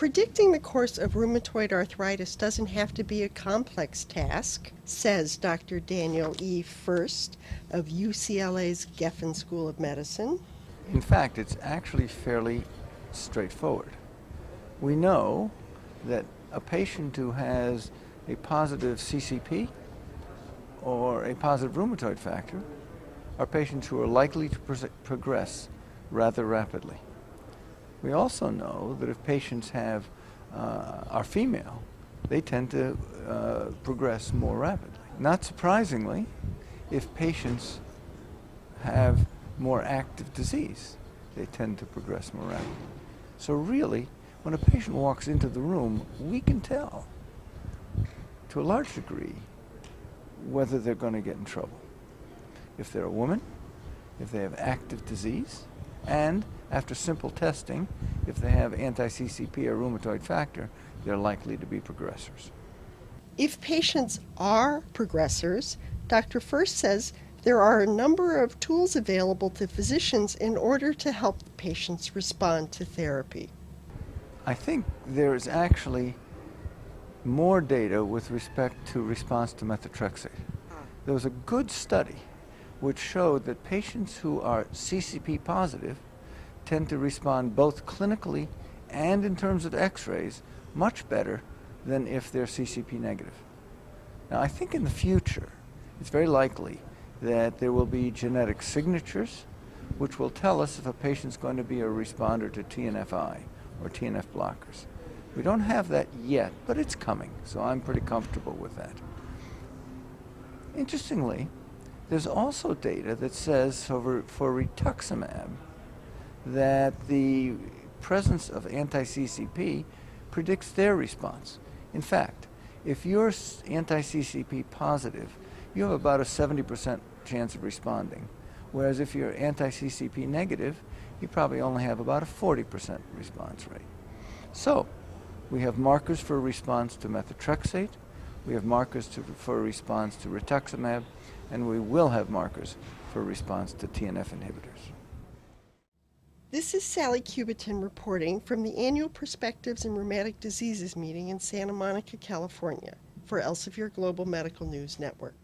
Predicting the course of rheumatoid arthritis doesn't have to be a complex task, says Dr. Daniel E. Furst of UCLA's Geffen School of Medicine. In fact, it's actually fairly straightforward. We know that a patient who has a positive CCP or a positive rheumatoid factor are patients who are likely to progress rather rapidly. We also know that if patients are female, they tend to progress more rapidly. Not surprisingly, if patients have more active disease, they tend to progress more rapidly. So really, when a patient walks into the room, we can tell, to a large degree, whether they're going to get in trouble. If they're a woman, if they have active disease, and after simple testing, if they have anti-CCP or rheumatoid factor, they're likely to be progressors. If patients are progressors, Dr. Furst says there are a number of tools available to physicians in order to help patients respond to therapy. I think there is actually more data with respect to response to methotrexate. There was a good study which showed that patients who are CCP positive tend to respond both clinically and in terms of x-rays much better than if they're CCP negative. Now, I think in the future, it's very likely that there will be genetic signatures which will tell us if a patient's going to be a responder to TNFi or TNF blockers. We don't have that yet, but it's coming, so I'm pretty comfortable with that. Interestingly, there's also data that says for rituximab that the presence of anti-CCP predicts their response. In fact, if you're anti-CCP positive, you have about a 70% chance of responding, whereas if you're anti-CCP negative, you probably only have about a 40% response rate. So, we have markers for response to methotrexate, we have markers for response to rituximab, and we will have markers for response to TNF inhibitors. This is Sally Cubiton reporting from the annual Perspectives in Rheumatic Diseases meeting in Santa Monica, California, for Elsevier Global Medical News Network.